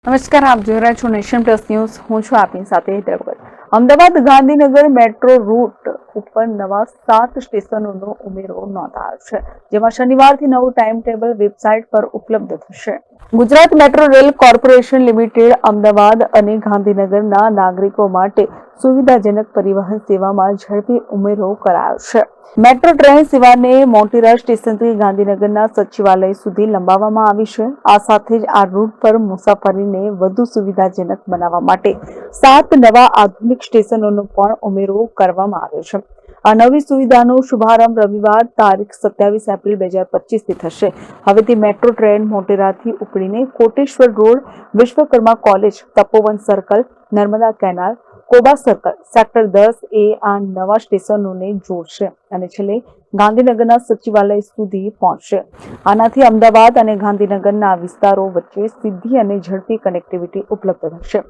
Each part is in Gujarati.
નમસ્કાર, આપ જોઈ રહ્યા છો નેશન પ્લસ ન્યૂઝ. હું છું આપની સાથે હૈદરાબાદ. અમદાવાદ ગાંધીનગર મેટ્રો રૂટ ઉપર નવા 7 સ્ટેશનોનો ઉમેરો નોંધાયો છે, જેમાં શનિવારથી નવું ટાઈમ ટેબલ વેબસાઇટ પર ઉપલબ્ધ થશે. Gujarat metro rail corporation limited Ahmedabad અને ગાંધીનગરના નાગરિકો માટે સુવિધાજનક પરિવહન સેવામાં ઝડપી ઉમેરો કરાયો છે. મેટ્રો ટ્રેન સેવાને મોટેરા સ્ટેશનથી ગાંધીનગરના સચિવાલય સુધી લંબાવવામાં આવી છે. આ સાથે જ આ રૂટ પર મુસાફરીને વધુ સુવિધાજનક બનાવવા માટે 7 નવા આધુનિક સ્ટેશનોનો પણ ઉમેરો કરવામાં આવ્યો છે. આ નવી સુવિધાનો શુભારંભ રવિવાર તારીખ 27 એપ્રિલ 2025થી થશે. હવેથી મેટ્રો ટ્રેન મોટેરાથી ઉપડીને Koteshwar road, Vishwakarma college, Tapovan circle, Narmada canal, Koba circle, sector 10 A આ નવા સ્ટેશનોને જોડશે અને છેલ્લે ગાંધીનગરના સચિવાલય સુધી પહોંચશે. આનાથી અમદાવાદ અને ગાંધીનગરના વિસ્તારો વચ્ચે સીધી અને ઝડપી કનેક્ટિવિટી ઉપલબ્ધ થશે.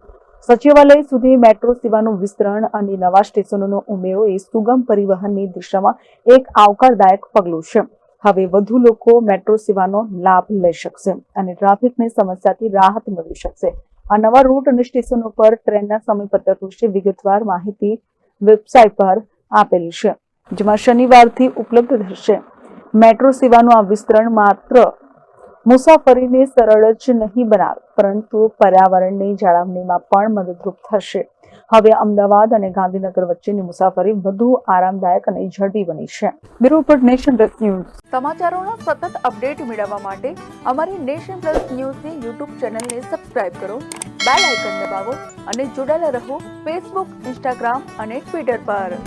સચિવાલય સુધી મેટ્રો સેવાનું વિસ્તરણ અને નવા સ્ટેશનોનો ઉમેરો એ સુગમ પરિવહનની દિશામાં એક આવકારદાયક પગલું છે. હવે વધુ લોકો મેટ્રો સેવાનો લાભ લઈ શકશે અને ટ્રાફિકની સમસ્યાથી રાહત મેળવી શકશે. આ નવા રૂટ અને સ્ટેશનો પર ટ્રેનના સમયપત્રક વિશે વિગતવાર માહિતી વેબસાઇટ પર આપેલી છે, જેમાં શનિવારથી ઉપલબ્ધ થશે. મેટ્રો સેવાનું આ વિસ્તરણ માત્ર મુસાફરીને સરળ જ નહીં બનાવે, પરંતુ પર્યાવરણની જાળવણીમાં પણ મદદરૂપ થશે. હવે અમદાવાદ અને ગાંધીનગર વચ્ચેની મુસાફરી વધુ આરામદાયક અને ઝડપી બની છે. Bureau report, nation plus news. સમાચારોનો સતત અપડેટ મેળવવા માટે અમારી નેશન પ્લસ ન્યૂઝની યુટ્યુબ ચેનલને સબસ્ક્રાઇબ કરો, બેલ આઇકન દબાવો અને જોડાયેલા રહો ફેસબુક, ઇન્સ્ટાગ્રામ અને ટ્વિટર પર.